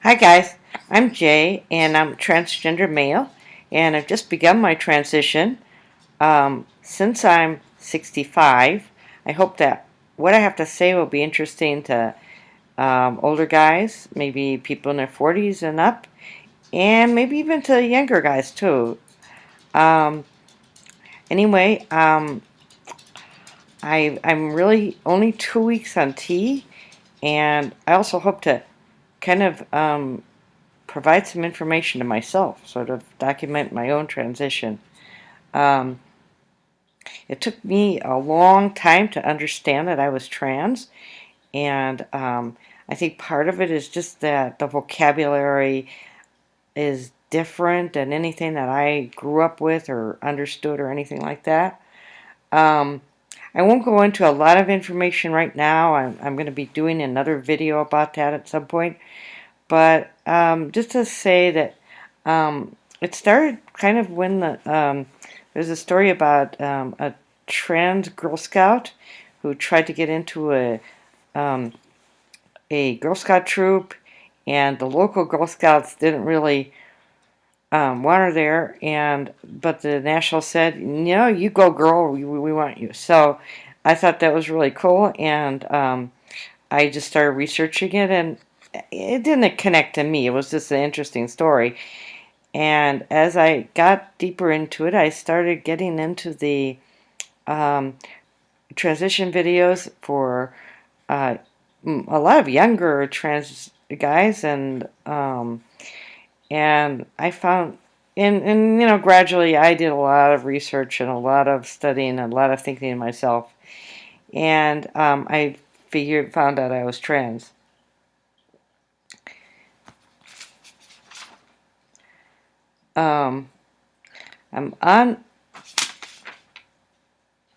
Hi guys, I'm Jay and I'm a transgender male and I've just begun my transition. Since I'm 65, I hope that what I have to say will be interesting to older guys, maybe people in their 40s and up, and maybe even to younger guys too. Um, anyway, I'm really only 2 weeks on T, and I also hope to kind of provide some information to myself, sort of document my own transition. Um, it took me a long time to understand that I was trans, and I think part of it is just that the vocabulary is different than anything that I grew up with or understood or anything like that. Um, I won't go into a lot of information right now. I'm going to be doing another video about that at some point. But just to say that it started kind of when there's a story about a trans Girl Scout who tried to get into um, a Girl Scout troop, and the local Girl Scouts didn't really want her there, and but the national said, "No, you go, girl. We want you." So I thought that was really cool, and I just started researching it, and it didn't connect to me. It was just an interesting story. And as I got deeper into it, I started getting into the um, transition videos for uh, a lot of younger trans guys, and I found, and gradually I did a lot of research and a lot of studying and a lot of thinking myself, and I found out I was trans. Um, I'm on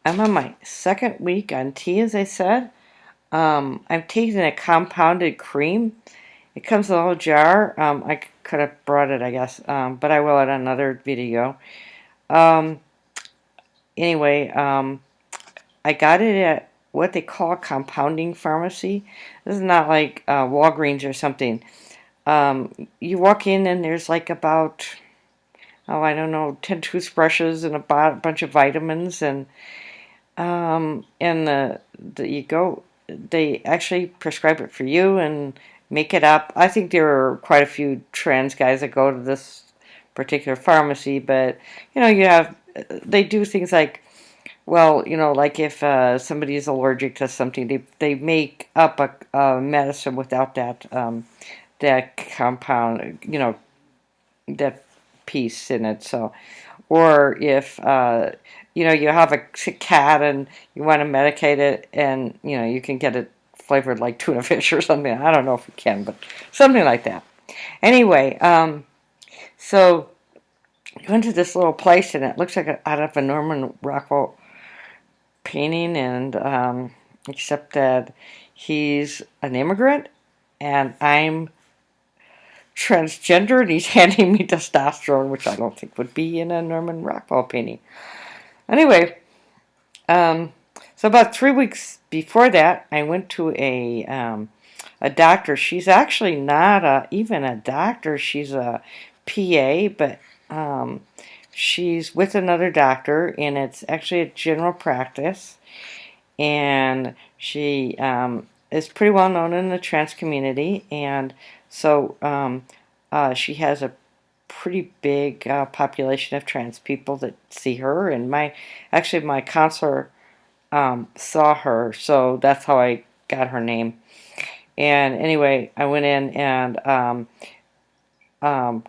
I'm on my second week on T, as I said. I'm taking a compounded cream. It comes in a little jar. I could have brought it, I guess, but I will in another video. Um, anyway, I got it at what they call a compounding pharmacy. This is not like Walgreens or something. You walk in and there's like about, oh, I don't know, 10 toothbrushes and a bunch of vitamins, and you go, they actually prescribe it for you and make it up. I think there are quite a few trans guys that go to this particular pharmacy, but you have, they do things like, well, like if somebody is allergic to something, they make up a medicine without that compound, that piece in it. So, or if you have a sick cat and you want to medicate it, and you can get it flavored like tuna fish or something. I don't know if you can, but something like that. Anyway, so you go into this little place and it looks like out of a Norman Rockwell painting, and except that he's an immigrant and I'm transgender, and he's handing me testosterone, which I don't think would be in a Norman Rockwell painting. Anyway, um, so about 3 weeks before that, I went to a doctor. She's actually not even a doctor. She's a PA, but um, she's with another doctor, and it's actually a general practice. And she is pretty well known in the trans community, and so she has a pretty big population of trans people that see her. And my counselor saw her, so that's how I got her name. And anyway, I went in, and um,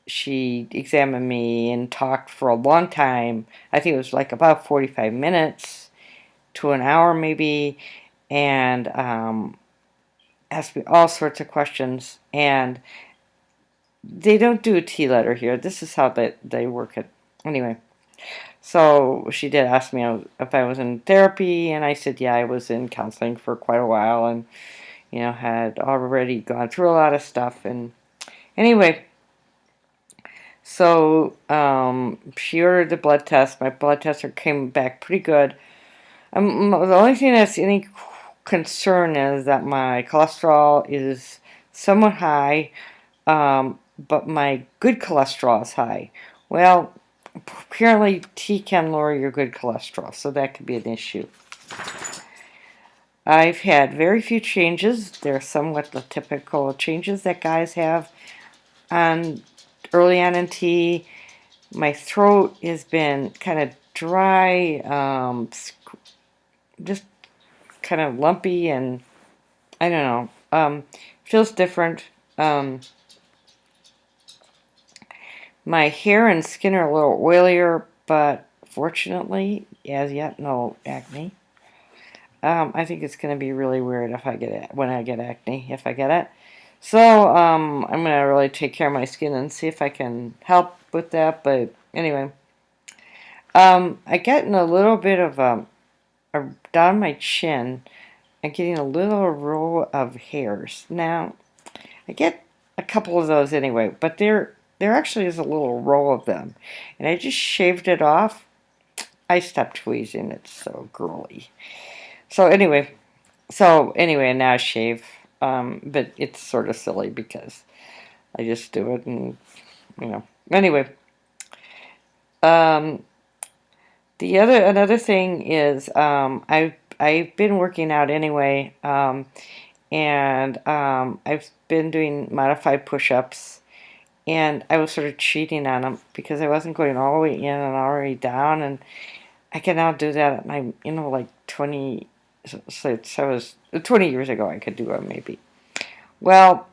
she examined me and talked for a long time. I think it was like about 45 minutes to an hour maybe, and asked me all sorts of questions. And they don't do a T letter here. This is how they work it. Anyway, so she did ask me if I was in therapy, and I said, yeah, I was in counseling for quite a while, and had already gone through a lot of stuff. And anyway, so she ordered the blood test. My blood test came back pretty good. The only thing that's any concern is that my cholesterol is somewhat high, but my good cholesterol is high. Well, apparently tea can lower your good cholesterol, so that could be an issue. I've had very few changes. They're somewhat the typical changes that guys have on early on in tea. My throat has been kind of dry, just kind of lumpy, and I don't know. Feels different. My hair and skin are a little oilier, but fortunately, as yet, no acne. I think it's going to be really weird if I get it when I get acne, if I get it. So I'm going to really take care of my skin and see if I can help with that. But anyway, I get in a little bit of down my chin. I'm getting a little row of hairs. Now, I get a couple of those anyway, but there actually is a little row of them. And I just shaved it off. I stopped tweezing. It's so girly. So anyway, now I shave. But it's sort of silly because I just do it and, you know. Anyway, um, another thing is I've been working out anyway, and I've been doing modified push-ups, and I was sort of cheating on them because I wasn't going all the way in and all the way down, and I can now do that. And I'm, like 20. So I was 20 years ago. I could do it maybe. Well,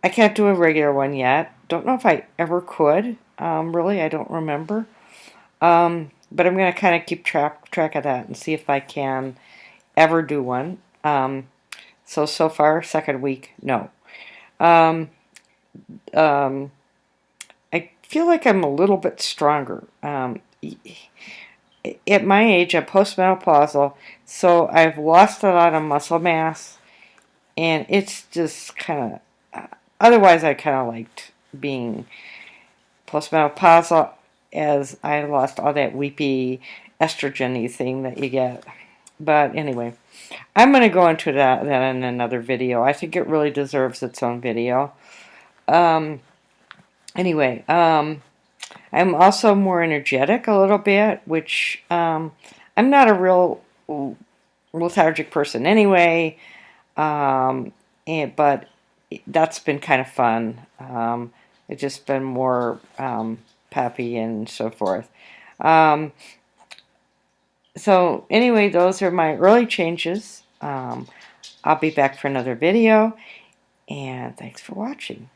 I can't do a regular one yet. Don't know if I ever could. Really, I don't remember. But I'm going to kind of keep track of that and see if I can ever do one. So far, second week, no. Um, um, I feel like I'm a little bit stronger. At my age, I'm postmenopausal, so I've lost a lot of muscle mass, and it's just kind of. Otherwise, I kind of liked being postmenopausal, as I lost all that weepy estrogen-y thing that you get. But anyway, I'm going to go into that in another video. I think it really deserves its own video. Um, anyway, I'm also more energetic a little bit, which I'm not a real lethargic person anyway, but that's been kind of fun. It's just been more peppy and so forth. So anyway, those are my early changes. I'll be back for another video, and thanks for watching.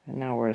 And now we're